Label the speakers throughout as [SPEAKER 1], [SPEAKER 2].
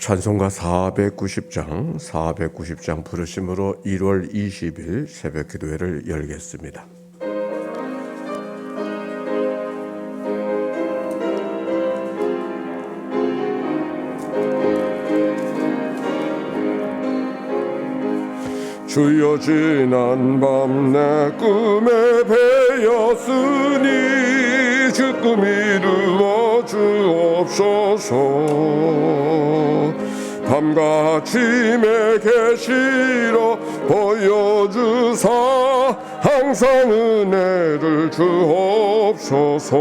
[SPEAKER 1] 찬송가 490장 부르심으로 1월 20일 새벽 기도회를 열겠습니다. 주여 지난 밤 내 꿈에 배였으니 주 꿈 이루어 주옵소서. 밤과 아침에 계시러 보여주사 항상 은혜를 주옵소서.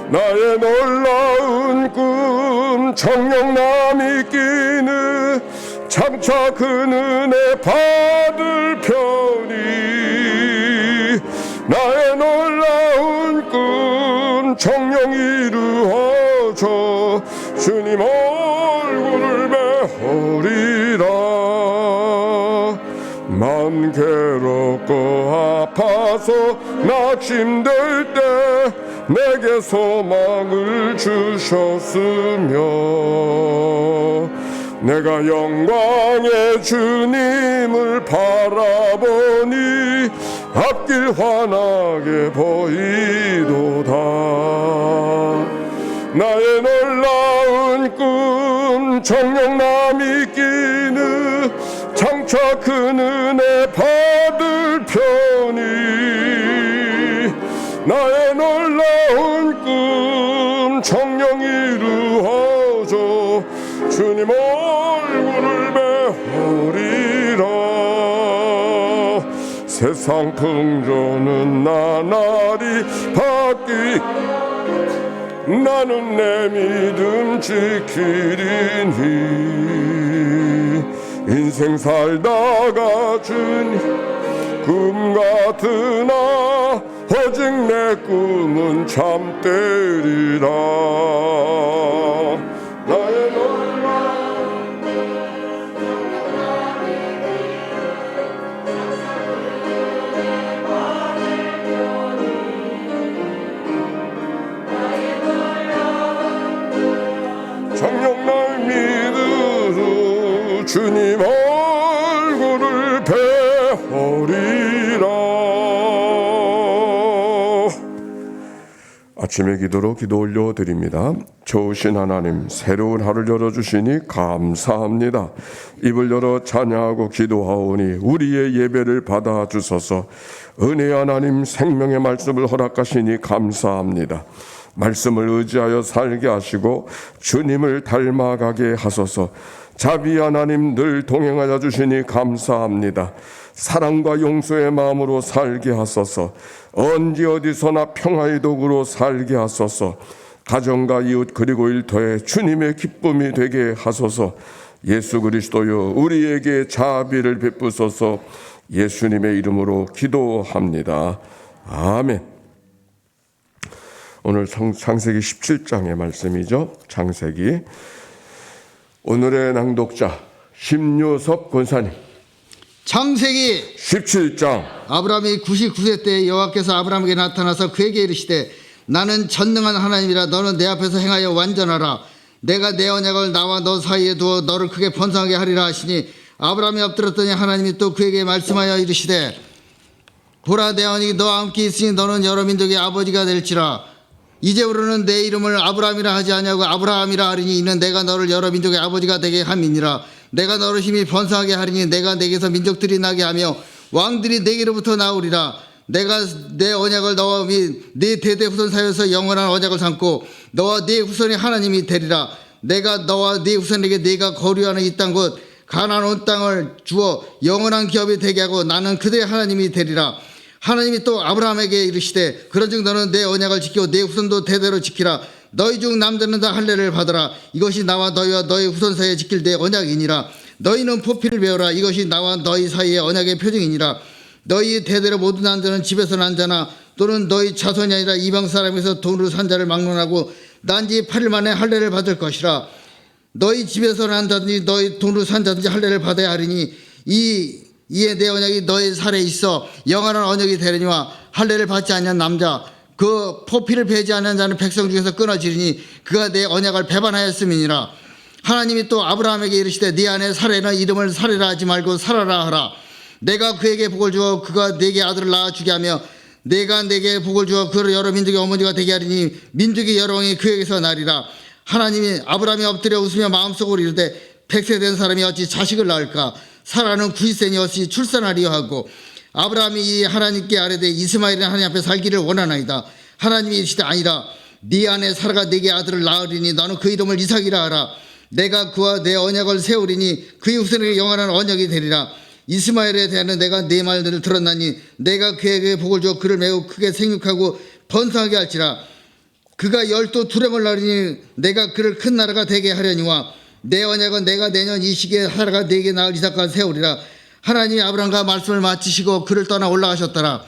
[SPEAKER 1] 나의 놀라운 꿈 청룡남이 끼는 장차 그 은혜 받을 편이 나의 놀라운 꿈 정령 이루어져 주님 얼굴을 배우리라. 마음 괴롭고 아파서 낙심될 때 내게 소망을 주셨으며 내가 영광의 주님을 바라보니 앞길 환하게 보이도다. 나의 놀라운 꿈 정령남이 끼는 장차 큰 은혜 받을 편이 나의 놀라운 꿈 정령 이루어져 주님 얼굴을 배우리라. 세상 풍조는 나날이 바뀌 나는 내 믿음 지키리니 인생 살다가 주님 꿈 같으나 오직 내 꿈은 참되리라. 나의 정녕 믿으러 주님 얼굴을 배우리라. 아침의 기도로 기도 올려드립니다. 좋으신 하나님, 새로운 하루를 열어주시니 감사합니다. 입을 열어 찬양하고 기도하오니 우리의 예배를 받아주소서. 은혜의 하나님, 생명의 말씀을 허락하시니 감사합니다. 말씀을 의지하여 살게 하시고 주님을 닮아가게 하소서. 자비 하나님 늘 동행하여 주시니 감사합니다. 사랑과 용서의 마음으로 살게 하소서. 언제 어디서나 평화의 도구로 살게 하소서. 가정과 이웃 그리고 일터에 주님의 기쁨이 되게 하소서. 예수 그리스도여 우리에게 자비를 베푸소서. 예수님의 이름으로 기도합니다. 아멘. 오늘 창세기 17장의 말씀이죠. 창세기. 오늘의 낭독자 심유섭 권사님.
[SPEAKER 2] 창세기
[SPEAKER 1] 17장.
[SPEAKER 2] 아브라함이 99세 때 여호와께서 아브라함에게 나타나서 그에게 이르시되 나는 전능한 하나님이라. 너는 내 앞에서 행하여 완전하라. 내가 내 언약을 나와 너 사이에 두어 너를 크게 번성하게 하리라 하시니 아브라함이 엎드렸더니 하나님이 또 그에게 말씀하여 이르시되 보라, 내 언약이 너와 함께 있으니 너는 여러 민족의 아버지가 될지라. 이제부로는 내 이름을 아브라함이라 하지 아니하고 아브라함이라 하리니 이는 내가 너를 여러 민족의 아버지가 되게 함이니라. 내가 너를 힘이 번성하게 하리니 내가 내게서 민족들이 나게 하며 왕들이 내게로부터 나오리라. 내가 내 언약을 너와 네 대대 후손 사이에서 영원한 언약을 삼고 너와 네 후손이 하나님이 되리라. 내가 너와 네 후손에게 네가 거류하는 이 땅 곧 가나안 온 땅을 주어 영원한 기업이 되게 하고 나는 그들의 하나님이 되리라. 하나님이 또 아브라함에게 이르시되 그런즉 너는 내 언약을 지키고 내 후손도 대대로 지키라. 너희 중 남자는 다 할례를 받으라. 이것이 나와 너희와 너희 후손 사이에 지킬 내 언약이니라. 너희는 포피를 배우라. 이것이 나와 너희 사이의 언약의 표징이니라. 너희 대대로 모두 난 자는 집에서 난 자나 또는 너희 자손이 아니라 이방 사람에서 돈으로 산 자를 막론하고 난 지 8일 만에 할례를 받을 것이라. 너희 집에서 난 자든지 너희 돈으로 산 자든지 할례를 받아야 하리니 이에 내 언약이 너희 살에 있어 영원한 언약이 되려니와 할례를 받지 아니한 남자 그 포피를 베지 않는 자는 백성 중에서 끊어지리니 그가 내 언약을 배반하였음이니라. 하나님이 또 아브라함에게 이르시되 네 아내 사레는 이름을 사레라 하지 말고 사라라 하라. 내가 그에게 복을 주어 그가 네게 아들을 낳아 주게 하며 내가 네게 복을 주어 그를 여러 민족의 어머니가 되게 하리니 민족이 여러 왕이 그에게서 나리라. 하나님이 아브라함이 엎드려 웃으며 마음속으로 이르되 100세 된 사람이 어찌 자식을 낳을까. 사라는 90세니 어찌 출산하리요 하고 아브라함이 이 하나님께 아뢰되 이스마엘은 하나님 앞에 살기를 원하나이다. 하나님이 이르시되 아니라 네 아내 사라가 네게 아들을 낳으리니 너는 그 이름을 이삭이라 하라. 내가 그와 내 언약을 세우리니 그의 후손에게 영원한 언약이 되리라. 이스마엘에 대하여 내가 네 말들을 들었나니 내가 그에게 복을 주어 그를 매우 크게 생육하고 번성하게 할지라. 그가 열두 두령을 낳으니 내가 그를 큰 나라가 되게 하려니와 내 언약은 내가 내년 이 시기에 사라가 네게 낳을 이삭과 세우리라. 하나님이 아브라함과 말씀을 마치시고 그를 떠나 올라가셨더라.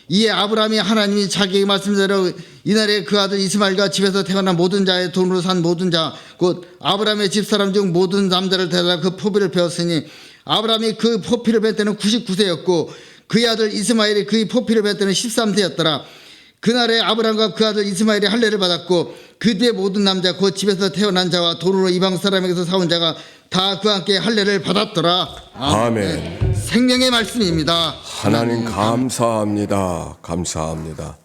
[SPEAKER 2] 이에 아브라함이 하나님이 자기의 말씀대로 이날에 그 아들 이스마엘과 집에서 태어난 모든 자의 돈으로 산 모든 자 곧 아브라함의 집사람 중 모든 남자를 데려다 그 포비를 베었으니 아브라함이 그 포피를 벨 때는 99세였고 그의 아들 이스마엘이 그의 포피를 벨 때는 13세였더라. 그날에 아브라함과 그 아들 이스마엘이 할례를 받았고 그 뒤에 모든 남자 곧 집에서 태어난 자와 돈으로 이방 사람에게서 사온 자가 다 그와 함께 할례를 받았더라.
[SPEAKER 1] 아멘.
[SPEAKER 2] 생명의 말씀입니다.
[SPEAKER 1] 하나님 감사합니다. 감사합니다.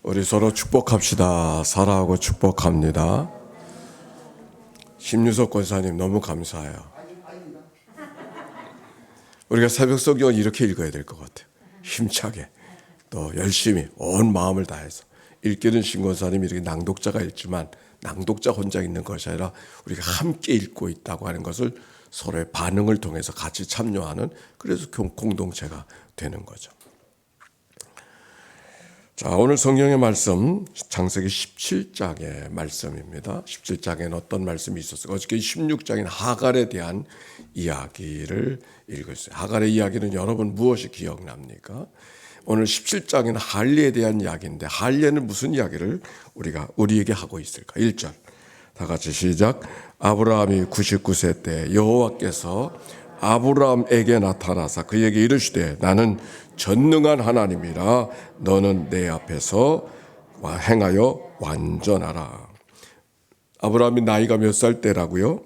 [SPEAKER 1] 우리 서로 축복합시다. 사랑하고 축복합니다. 심유석 권사님 너무 감사해요. 우리가 새벽 성경을 이렇게 읽어야 될 것 같아요. 힘차게 또 열심히 온 마음을 다해서 읽기는 신권사님이 이렇게 낭독자가 읽지만 낭독자 혼자 읽는 것이 아니라 우리가 함께 읽고 있다고 하는 것을 서로의 반응을 통해서 같이 참여하는 그래서 공동체가 되는 거죠. 자, 오늘 성경의 말씀 창세기 17장의 말씀입니다. 17장에는 어떤 말씀이 있었어요? 어저께 16장인 하갈에 대한 이야기를 읽었어요. 하갈의 이야기는 여러분 무엇이 기억납니까? 오늘 17장에는 할례에 대한 이야기인데 할례는 무슨 이야기를 우리에게 하고 있을까? 1절 다 같이 시작. 아브라함이 99세 때 여호와께서 아브라함에게 나타나사 그에게 이르시되 나는 전능한 하나님이라 너는 내 앞에서 행하여 완전하라. 아브라함이 나이가 몇 살 때라고요?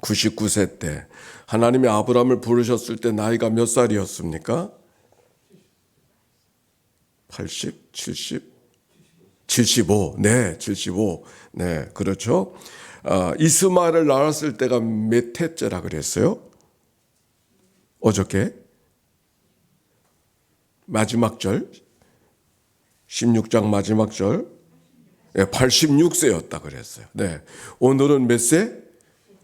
[SPEAKER 1] 99세 때. 하나님이 아브라함을 부르셨을 때 나이가 몇 살이었습니까? 80, 70, 75. 네, 75. 네, 그렇죠. 이스마엘을 낳았을 때가 몇 해째라 그랬어요? 어저께? 마지막 절? 16장 마지막 절? 네, 86세였다 그랬어요. 네. 오늘은 몇 세?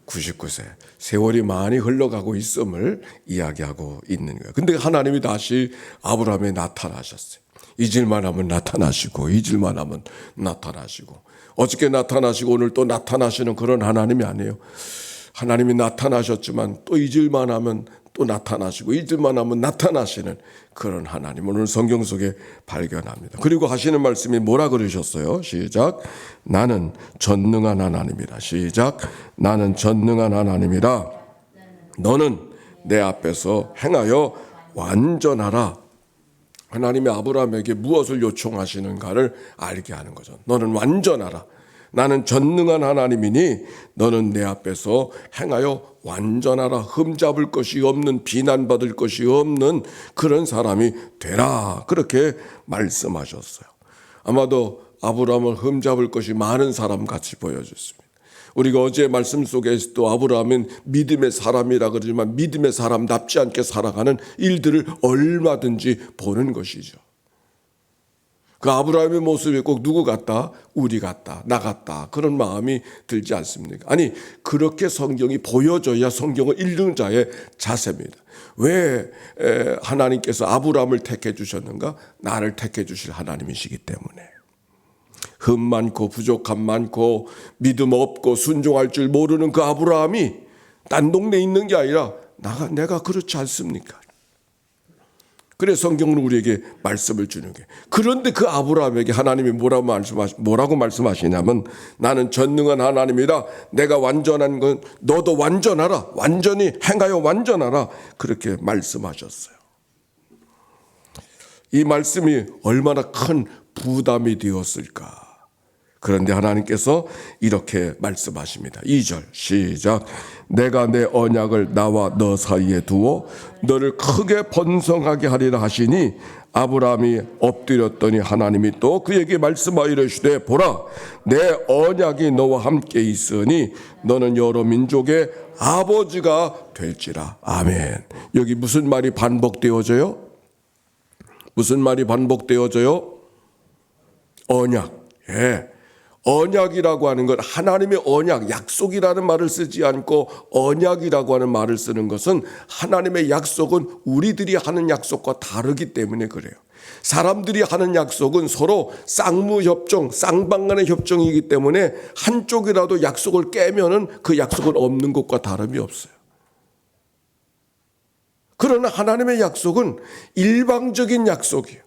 [SPEAKER 1] 99세. 세월이 많이 흘러가고 있음을 이야기하고 있는 거예요. 근데 하나님이 다시 아브라함에 나타나셨어요. 잊을만 하면 나타나시고 잊을만 하면 나타나시고 어저께 나타나시고 오늘 또 나타나시는 그런 하나님이 아니에요. 하나님이 나타나셨지만 또 잊을만 하면 또 나타나시고 잊을만 하면 나타나시는 그런 하나님 오늘 성경 속에 발견합니다. 그리고 하시는 말씀이 뭐라 그러셨어요? 시작. 나는 전능한 하나님이라. 시작. 나는 전능한 하나님이라 너는 내 앞에서 행하여 완전하라. 하나님이 아브라함에게 무엇을 요청하시는가를 알게 하는 거죠. 너는 완전하라. 나는 전능한 하나님이니 너는 내 앞에서 행하여 완전하라. 흠잡을 것이 없는 비난받을 것이 없는 그런 사람이 되라. 그렇게 말씀하셨어요. 아마도 아브라함을 흠잡을 것이 많은 사람 같이 보여줬습니다. 우리가 어제 말씀 속에서도 아브라함은 믿음의 사람이라 그러지만 믿음의 사람답지 않게 살아가는 일들을 얼마든지 보는 것이죠. 그 아브라함의 모습이 꼭 누구 같다? 우리 같다, 나 같다 그런 마음이 들지 않습니까? 아니 그렇게 성경이 보여줘야 성경을 읽는 자의 자세입니다. 왜 하나님께서 아브라함을 택해 주셨는가? 나를 택해 주실 하나님이시기 때문에. 흠 많고 부족함 많고 믿음 없고 순종할 줄 모르는 그 아브라함이 딴 동네에 있는 게 아니라 내가 그렇지 않습니까? 그래서 성경은 우리에게 말씀을 주는 게. 그런데 그 아브라함에게 하나님이 뭐라고 말씀하시냐면 나는 전능한 하나님이라 내가 완전한 건 너도 완전하라. 완전히 행하여 완전하라. 그렇게 말씀하셨어요. 이 말씀이 얼마나 큰 부담이 되었을까. 그런데 하나님께서 이렇게 말씀하십니다. 2절 시작. 내가 내 언약을 나와 너 사이에 두어 너를 크게 번성하게 하리라 하시니 아브라함이 엎드렸더니 하나님이 또 그에게 말씀하여 이르시되 보라 내 언약이 너와 함께 있으니 너는 여러 민족의 아버지가 될지라. 아멘. 여기 무슨 말이 반복되어져요? 무슨 말이 반복되어져요? 언약. 예. 언약이라고 하는 것, 하나님의 언약, 약속이라는 말을 쓰지 않고 언약이라고 하는 말을 쓰는 것은 하나님의 약속은 우리들이 하는 약속과 다르기 때문에 그래요. 사람들이 하는 약속은 서로 쌍무협정, 쌍방간의 협정이기 때문에 한쪽이라도 약속을 깨면은 그 약속은 없는 것과 다름이 없어요. 그러나 하나님의 약속은 일방적인 약속이에요.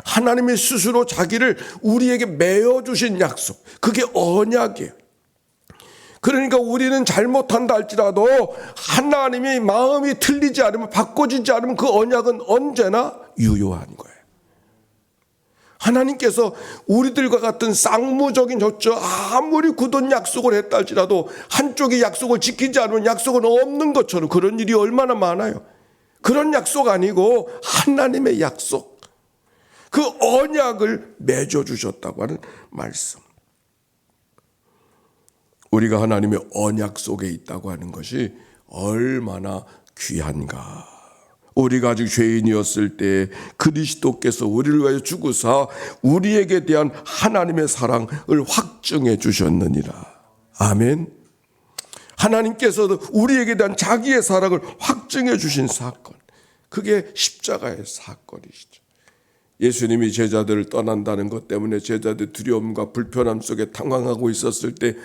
[SPEAKER 1] 하나님이 스스로 자기를 우리에게 매어주신 약속, 그게 언약이에요. 그러니까 우리는 잘못한다 할지라도 하나님이 마음이 틀리지 않으면, 바꿔지지 않으면 그 언약은 언제나 유효한 거예요. 하나님께서 우리들과 같은 쌍무적인 협정, 아무리 굳은 약속을 했다 할지라도 한쪽이 약속을 지키지 않으면 약속은 없는 것처럼, 그런 일이 얼마나 많아요. 그런 약속 아니고 하나님의 약속, 그 언약을 맺어주셨다고 하는 말씀. 우리가 하나님의 언약 속에 있다고 하는 것이 얼마나 귀한가. 우리가 아직 죄인이었을 때 그리스도께서 우리를 위하여 죽으사 우리에게 대한 하나님의 사랑을 확증해 주셨느니라. 아멘. 하나님께서도 우리에게 대한 자기의 사랑을 확증해 주신 사건, 그게 십자가의 사건이시죠. 예수님이 제자들을 떠난다는 것 때문에 제자들 두려움과 불편함 속에 당황하고 있었을 때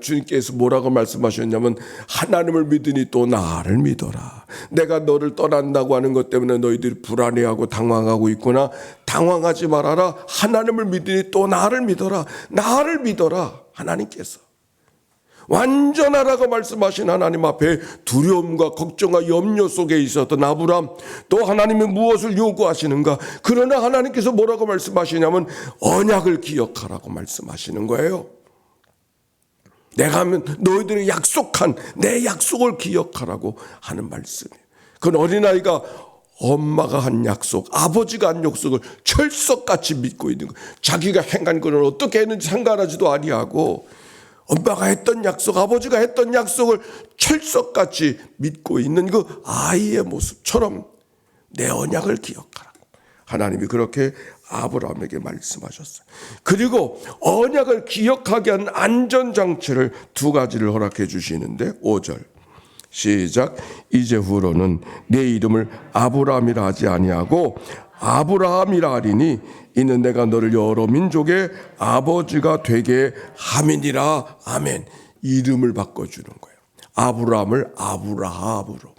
[SPEAKER 1] 주님께서 뭐라고 말씀하셨냐면, 하나님을 믿으니 또 나를 믿어라. 내가 너를 떠난다고 하는 것 때문에 너희들이 불안해하고 당황하고 있구나. 당황하지 말아라. 하나님을 믿으니 또 나를 믿어라. 나를 믿어라. 하나님께서 완전하라고 말씀하신 하나님 앞에 두려움과 걱정과 염려 속에 있었던 아브라함, 또 하나님이 무엇을 요구하시는가? 그러나 하나님께서 뭐라고 말씀하시냐면 언약을 기억하라고 말씀하시는 거예요. 내가 하면 너희들이 약속한 내 약속을 기억하라고 하는 말씀이에요. 그건 어린아이가 엄마가 한 약속, 아버지가 한 약속을 철석같이 믿고 있는 거예요. 자기가 행한 것을 어떻게 했는지 상관하지도 아니하고 엄마가 했던 약속, 아버지가 했던 약속을 철석같이 믿고 있는 그 아이의 모습처럼 내 언약을 기억하라고 하나님이 그렇게 아브라함에게 말씀하셨어요. 그리고 언약을 기억하게 한 안전장치를 두 가지를 허락해 주시는데 5절 시작. 이제후로는 내 이름을 아브라함이라 하지 아니하고 아브라함이라 하리니 이는 내가 너를 여러 민족의 아버지가 되게 함이니라. 아멘. 이름을 바꿔주는 거예요. 아브라함을 아브라함으로.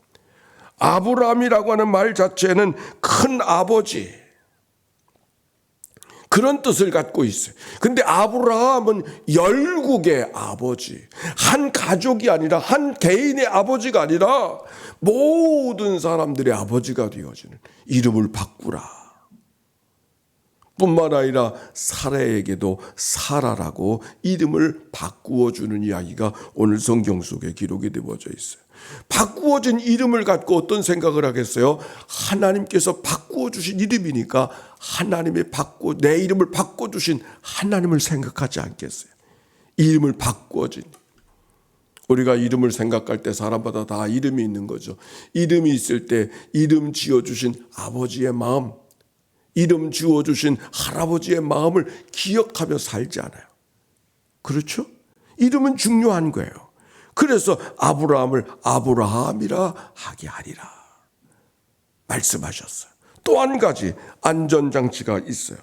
[SPEAKER 1] 아브라함이라고 하는 말 자체는 큰 아버지, 그런 뜻을 갖고 있어요. 근데 아브라함은 열국의 아버지, 한 가족이 아니라 한 개인의 아버지가 아니라 모든 사람들의 아버지가 되어지는, 이름을 바꾸라 뿐만 아니라 사라에게도 사라라고 이름을 바꾸어주는 이야기가 오늘 성경 속에 기록이 되어져 있어요. 바꾸어진 이름을 갖고 어떤 생각을 하겠어요? 하나님께서 바꾸어주신 이름이니까 하나님의 내 이름을 바꿔주신 하나님을 생각하지 않겠어요? 이름을 바꾸어진, 우리가 이름을 생각할 때 사람마다 다 이름이 있는 거죠. 이름이 있을 때 이름 지어주신 아버지의 마음, 이름 지어주신 할아버지의 마음을 기억하며 살지 않아요. 그렇죠? 이름은 중요한 거예요. 그래서 아브라함을 아브라함이라 하게 하리라 말씀하셨어요. 또 한 가지 안전장치가 있어요.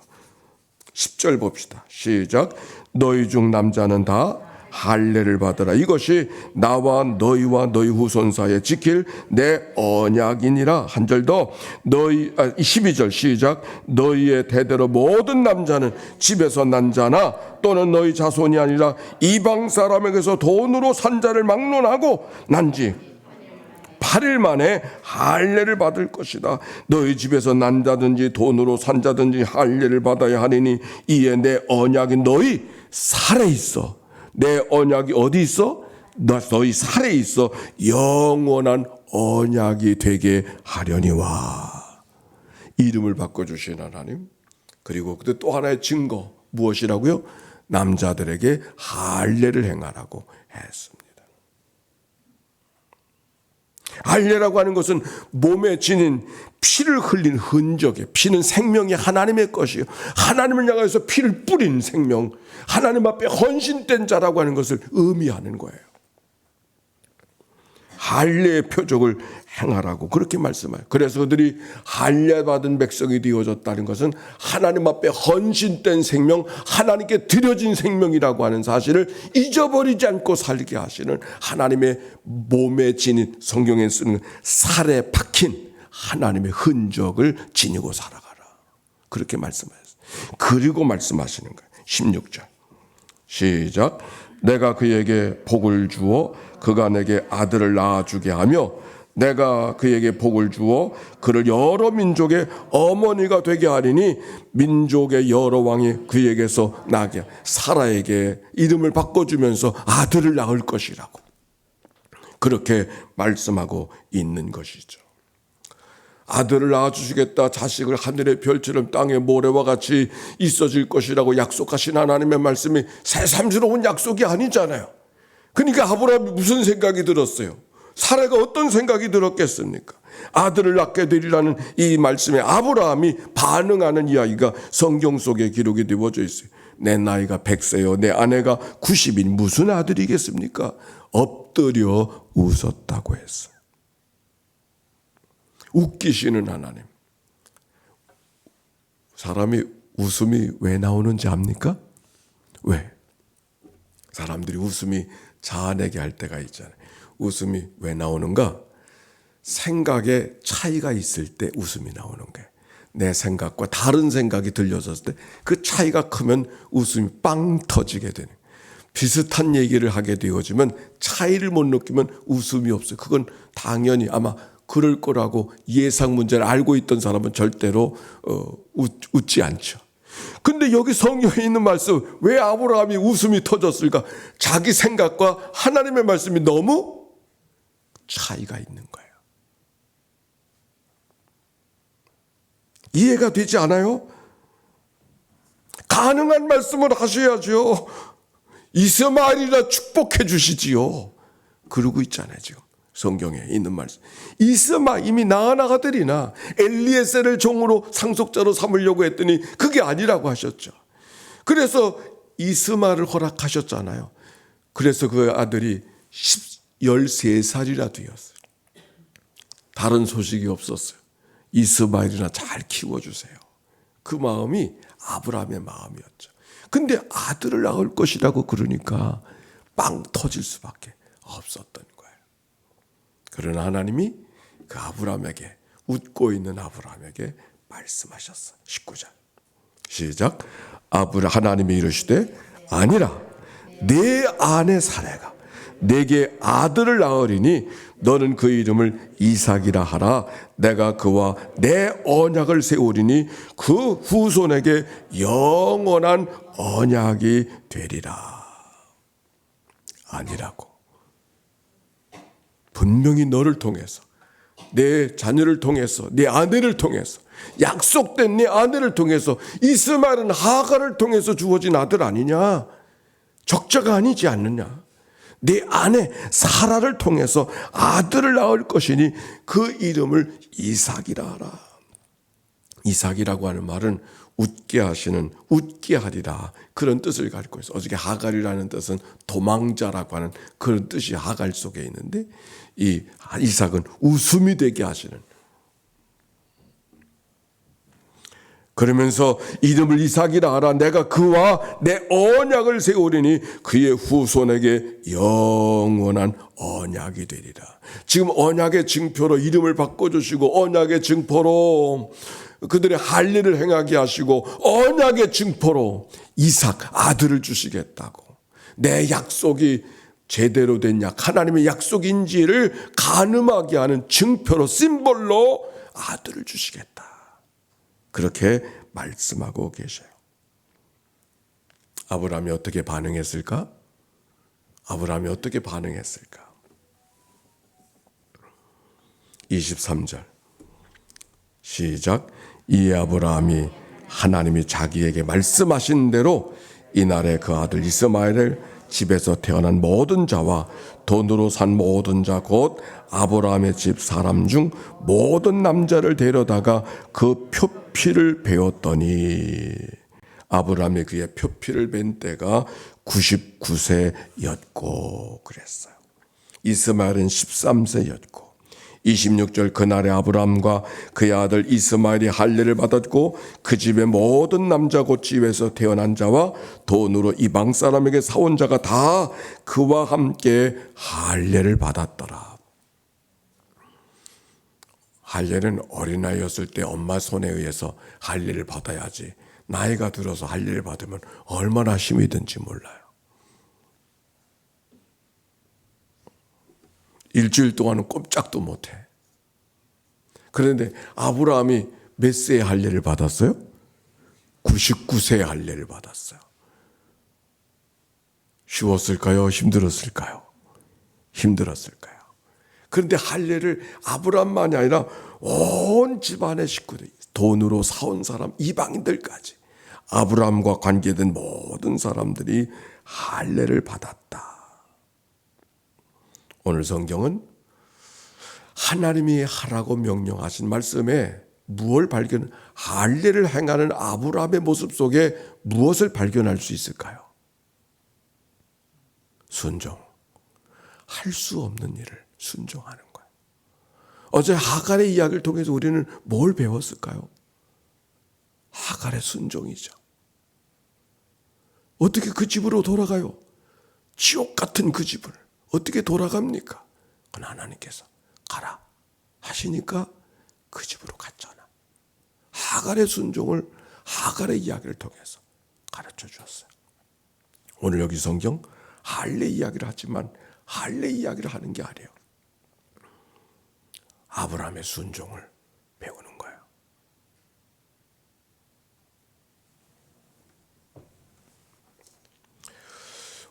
[SPEAKER 1] 10절 봅시다. 시작. 너희 중 남자는 다 할례를 받으라. 이것이 나와 너희와 너희 후손 사이에 지킬 내 언약이니라. 한 절 더. 12절 시작. 너희의 대대로 모든 남자는 집에서 난 자나 또는 너희 자손이 아니라 이방 사람에게서 돈으로 산 자를 막론하고 난지 8일 만에 할례를 받을 것이다. 너희 집에서 난 자든지 돈으로 산 자든지 할례를 받아야 하리니 이에 내 언약이 너희 살에 있어. 내 언약이 어디 있어? 너희 살에 있어. 영원한 언약이 되게 하려니와. 이름을 바꿔주신 하나님. 그리고 또 하나의 증거 무엇이라고요? 남자들에게 할례를 행하라고 했습니다. 할례라고 하는 것은 몸에 지닌 피를 흘린 흔적이에요. 피는 생명이 하나님의 것이에요. 하나님을 향해서 피를 뿌린 생명, 하나님 앞에 헌신된 자라고 하는 것을 의미하는 거예요. 할례의 표적을 행하라고 그렇게 말씀해요. 그래서 그들이 할례 받은 백성이 되어졌다는 것은 하나님 앞에 헌신된 생명, 하나님께 드려진 생명이라고 하는 사실을 잊어버리지 않고 살게 하시는 하나님의 몸에 지닌, 성경에 쓰는 살에 박힌 하나님의 흔적을 지니고 살아가라. 그렇게 말씀하셨어요. 그리고 말씀하시는 거예요. 16절 시작. 내가 그에게 복을 주어 그가 내게 아들을 낳아주게 하며 내가 그에게 복을 주어 그를 여러 민족의 어머니가 되게 하리니 민족의 여러 왕이 그에게서 나게. 사라에게 이름을 바꿔주면서 아들을 낳을 것이라고 그렇게 말씀하고 있는 것이죠. 아들을 낳아주시겠다. 자식을 하늘의 별처럼 땅의 모래와 같이 있어질 것이라고 약속하신 하나님의 말씀이 새삼스러운 약속이 아니잖아요. 그러니까 아브라함이 무슨 생각이 들었어요? 사라가 어떤 생각이 들었겠습니까? 아들을 낳게 되리라는 이 말씀에 아브라함이 반응하는 이야기가 성경 속에 기록이 되어져 있어요. 내 나이가 100세요. 내 아내가 90인 무슨 아들이겠습니까? 엎드려 웃었다고 했어요. 웃기시는 하나님. 사람이 웃음이 왜 나오는지 압니까? 왜? 사람들이 웃음이 자아내게 할 때가 있잖아요. 웃음이 왜 나오는가? 생각에 차이가 있을 때 웃음이 나오는 거예요. 내 생각과 다른 생각이 들려졌을 때 그 차이가 크면 웃음이 빵 터지게 되는 거예요. 비슷한 얘기를 하게 되어지면 차이를 못 느끼면 웃음이 없어요. 그건 당연히 아마 그럴 거라고 예상 문제를 알고 있던 사람은 절대로 웃지 않죠. 근데 여기 성경에 있는 말씀, 왜 아브라함이 웃음이 터졌을까? 자기 생각과 하나님의 말씀이 너무 차이가 있는 거예요. 이해가 되지 않아요? 가능한 말씀을 하셔야죠. 이스마엘이나 축복해 주시지요. 그러고 있잖아요, 지금. 성경에 있는 말씀. 이스마엘 이미 낳은 아들이나 엘리에셀을 종으로 상속자로 삼으려고 했더니 그게 아니라고 하셨죠. 그래서 이스마엘을 허락하셨잖아요. 그래서 그 아들이 13살이나 되었어요. 다른 소식이 없었어요. 이스마엘이나 잘 키워주세요. 그 마음이 아브라함의 마음이었죠. 근데 아들을 낳을 것이라고 그러니까 빵 터질 수밖에 없었던 거예요. 그러나 하나님이 그 아브라함에게, 웃고 있는 아브라함에게 말씀하셨어. 19절 시작. 하나님이 이르시되 아니라 내 아내 사라가 내게 아들을 낳으리니 너는 그 이름을 이삭이라 하라. 내가 그와 내 언약을 세우리니 그 후손에게 영원한 언약이 되리라. 아니라고. 분명히 너를 통해서, 내 자녀를 통해서, 내 아내를 통해서, 약속된 내 아내를 통해서, 이스마엘은 하갈을 통해서 주어진 아들 아니냐? 적자가 아니지 않느냐? 내 아내 사라를 통해서 아들을 낳을 것이니 그 이름을 이삭이라 하라. 이삭이라고 하는 말은 웃게 하시는, 웃게 하리라, 그런 뜻을 가지고 있어요. 어저께 하갈이라는 뜻은 도망자라고 하는 그런 뜻이 하갈 속에 있는데, 이 이삭은 웃음이 되게 하시는. 그러면서 이름을 이삭이라 하라. 내가 그와 내 언약을 세우리니 그의 후손에게 영원한 언약이 되리라. 지금 언약의 증표로 이름을 바꿔주시고, 언약의 증표로 그들의 할례를 행하게 하시고, 언약의 증표로 이삭 아들을 주시겠다고. 내 약속이 제대로 된 하나님의 약속인지를 가늠하게 하는 증표로, 심볼로 아들을 주시겠다. 그렇게 말씀하고 계셔요. 아브라함이 어떻게 반응했을까? 아브라함이 어떻게 반응했을까? 23절 시작. 이 아브라함이 하나님이 자기에게 말씀하신 대로 이날에 그 아들 이스마엘을 집에서 태어난 모든 자와 돈으로 산 모든 자 곧 아브라함의 집 사람 중 모든 남자를 데려다가 그 표피를 베었더니 아브라함이 그의 표피를 벤 때가 99세였고 그랬어요. 이스마엘은 13세였고 26절 그날에 아브라함과 그의 아들 이스마엘이 할례를 받았고 그 집의 모든 남자 곧 집에서 태어난 자와 돈으로 이방 사람에게 사온 자가 다 그와 함께 할례를 받았더라. 할례는 어린아이였을 때 엄마 손에 의해서 할례를 받아야지 나이가 들어서 할례를 받으면 얼마나 힘이 든지 몰라요. 일주일 동안은 꼼짝도 못해. 그런데 아브라함이 몇 세의 할례를 받았어요? 99세의 할례를 받았어요. 쉬웠을까요? 힘들었을까요? 힘들었을까요? 그런데 할례를 아브라함만이 아니라 온 집안의 식구들, 돈으로 사온 사람, 이방인들까지 아브라함과 관계된 모든 사람들이 할례를 받았다. 오늘 성경은 하나님이 하라고 명령하신 말씀에 무엇을 할례를 행하는 아브라함의 모습 속에 무엇을 발견할 수 있을까요? 순종. 할 수 없는 일을 순종하는 거예요. 어제 하갈의 이야기를 통해서 우리는 뭘 배웠을까요? 하갈의 순종이죠. 어떻게 그 집으로 돌아가요? 지옥 같은 그 집을 어떻게 돌아갑니까? 그건 하나님께서 가라 하시니까 그 집으로 갔잖아. 하갈의 순종을 하갈의 이야기를 통해서 가르쳐 주었어요. 오늘 여기 성경 할례 이야기를 하지만 할례 이야기를 하는 게 아니에요. 아브라함의 순종을 배우는 거예요.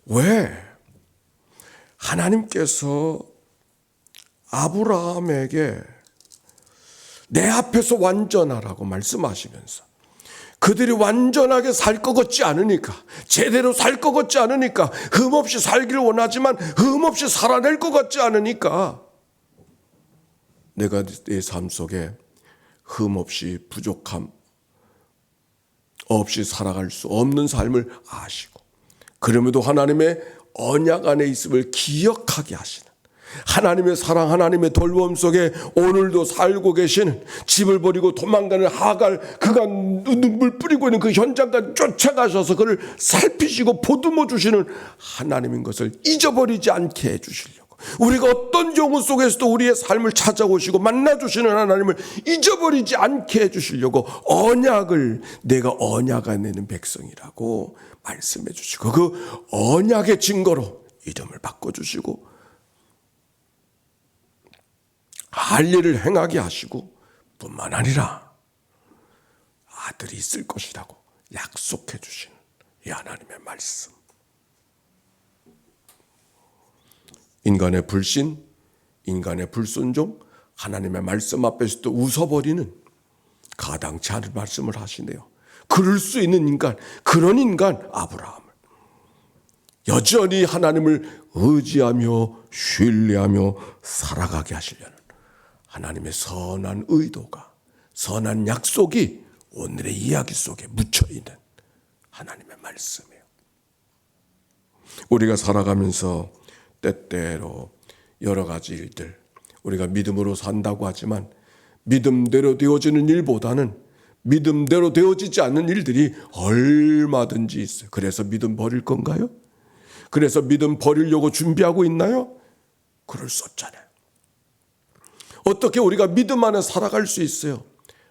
[SPEAKER 1] 왜 하나님께서 아브라함에게 내 앞에서 완전하라고 말씀하시면서 그들이 완전하게 살 것 같지 않으니까, 제대로 살 것 같지 않으니까, 흠없이 살기를 원하지만 흠없이 살아낼 것 같지 않으니까 내가 내 삶 속에 흠없이 부족함 없이 살아갈 수 없는 삶을 아시고 그럼에도 하나님의 언약 안에 있음을 기억하게 하시는 하나님의 사랑, 하나님의 돌봄 속에 오늘도 살고 계시는 집을 버리고 도망가는 하갈, 그가 눈물 뿌리고 있는 그 현장까지 쫓아가셔서 그를 살피시고 보듬어 주시는 하나님인 것을 잊어버리지 않게 해주시려고, 우리가 어떤 경우 속에서도 우리의 삶을 찾아오시고 만나주시는 하나님을 잊어버리지 않게 해주시려고 언약을, 내가 언약 안에 있는 백성이라고 말씀해 주시고 그 언약의 증거로 이름을 바꿔주시고 할례를 행하게 하시고 뿐만 아니라 아들이 있을 것이라고 약속해 주시는 이 하나님의 말씀. 인간의 불신, 인간의 불순종, 하나님의 말씀 앞에서도 웃어버리는 가당치 않은 말씀을 하시네요. 그럴 수 있는 인간, 그런 인간 아브라함을 여전히 하나님을 의지하며 신뢰하며 살아가게 하시려는 하나님의 선한 의도가, 선한 약속이 오늘의 이야기 속에 묻혀있는 하나님의 말씀이에요. 우리가 살아가면서 때때로 여러 가지 일들, 우리가 믿음으로 산다고 하지만 믿음대로 되어지는 일보다는 믿음대로 되어지지 않는 일들이 얼마든지 있어요. 그래서 믿음 버릴 건가요? 그래서 믿음 버리려고 준비하고 있나요? 그럴 수 없잖아요. 어떻게 우리가 믿음 안에 살아갈 수 있어요?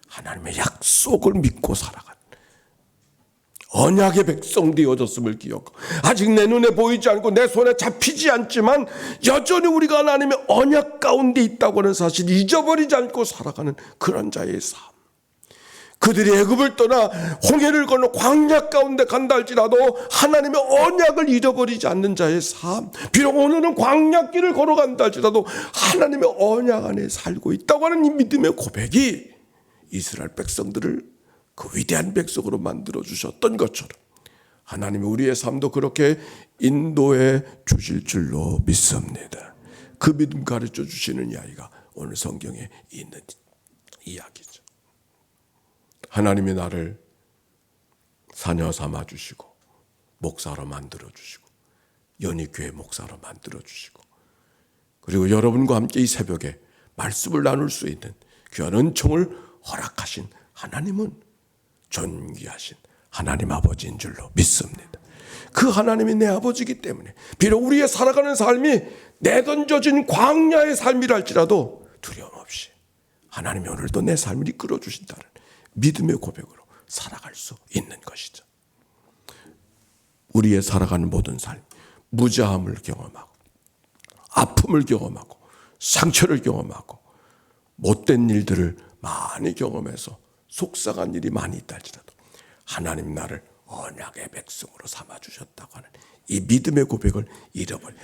[SPEAKER 1] 하나님의 약속을 믿고 살아가는 언약의 백성 되어졌음을 기억하고, 아직 내 눈에 보이지 않고 내 손에 잡히지 않지만 여전히 우리가 하나님의 언약 가운데 있다고 하는 사실을 잊어버리지 않고 살아가는 그런 자의 삶. 그들이 애굽을 떠나 홍해를 건너 광야 가운데 간다 할지라도 하나님의 언약을 잃어버리지 않는 자의 삶, 비록 오늘은 광야길을 걸어간다 할지라도 하나님의 언약 안에 살고 있다고 하는 이 믿음의 고백이 이스라엘 백성들을 그 위대한 백성으로 만들어 주셨던 것처럼 하나님이 우리의 삶도 그렇게 인도해 주실 줄로 믿습니다. 그 믿음 가르쳐 주시는 이야기가 오늘 성경에 있는 이야기죠. 하나님이 나를 사녀 삼아 주시고 목사로 만들어 주시고 연희교회 목사로 만들어 주시고 그리고 여러분과 함께 이 새벽에 말씀을 나눌 수 있는 귀한 은총을 허락하신 하나님은 존귀하신 하나님 아버지인 줄로 믿습니다. 그 하나님이 내 아버지이기 때문에 비록 우리의 살아가는 삶이 내던져진 광야의 삶이라 할지라도 두려움 없이 하나님이 오늘도 내 삶을 이끌어 주신다는 믿음의 고백으로 살아갈 수 있는 것이죠. 우리의 살아가는 모든 삶, 무자함을 경험하고 아픔을 경험하고 상처를 경험하고 못된 일들을 많이 경험해서 속상한 일이 많이 있다 할지라도 하나님 나를 언약의 백성으로 삼아주셨다고 하는 이 믿음의 고백을 잃어버려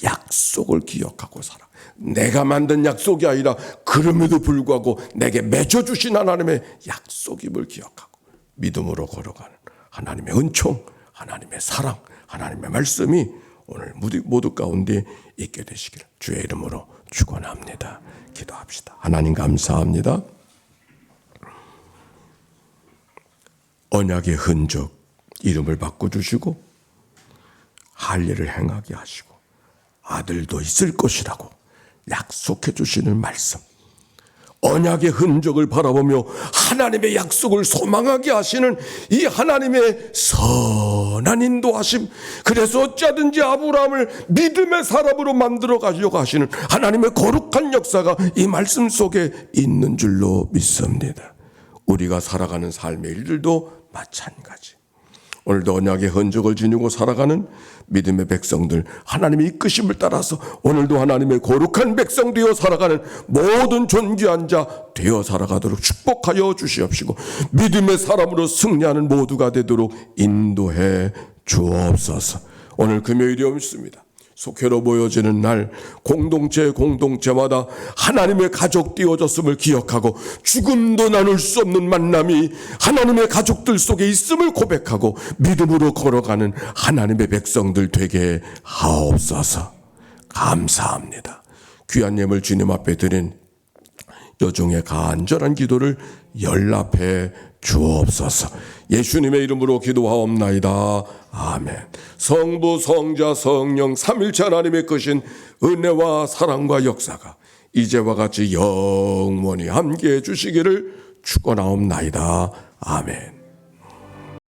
[SPEAKER 1] 약속을 기억하고 살아. 내가 만든 약속이 아니라 그럼에도 불구하고 내게 맺어주신 하나님의 약속임을 기억하고 믿음으로 걸어가는 하나님의 은총, 하나님의 사랑, 하나님의 말씀이 오늘 모두 가운데 있게 되시기를 주의 이름으로 축원합니다. 기도합시다. 하나님 감사합니다. 언약의 흔적 이름을 바꿔주시고 할 일을 행하게 하시고 아들도 있을 것이라고 약속해 주시는 말씀, 언약의 흔적을 바라보며 하나님의 약속을 소망하게 하시는 이 하나님의 선한 인도하심, 그래서 어찌하든지 아브라함을 믿음의 사람으로 만들어 가려고 하시는 하나님의 거룩한 역사가 이 말씀 속에 있는 줄로 믿습니다. 우리가 살아가는 삶의 일들도 마찬가지. 오늘도 언약의 흔적을 지니고 살아가는 믿음의 백성들, 하나님의 이끄심을 따라서 오늘도 하나님의 거룩한 백성 되어 살아가는 모든 존귀한 자 되어 살아가도록 축복하여 주시옵시고 믿음의 사람으로 승리하는 모두가 되도록 인도해 주옵소서. 오늘 금요일이 없습니다. 속회로 모여지는 날 공동체마다 하나님의 가족 띄워졌음을 기억하고 죽음도 나눌 수 없는 만남이 하나님의 가족들 속에 있음을 고백하고 믿음으로 걸어가는 하나님의 백성들 되게 하옵소서. 감사합니다. 귀한 예물 주님 앞에 드린 여종의 간절한 기도를 연락해 주옵소서. 예수님의 이름으로 기도하옵나이다. 아멘. 성부 성자 성령 삼일체 하나님의 크신 은혜와 사랑과 역사가 이제와 같이 영원히 함께해 주시기를 축원하옵나이다. 아멘.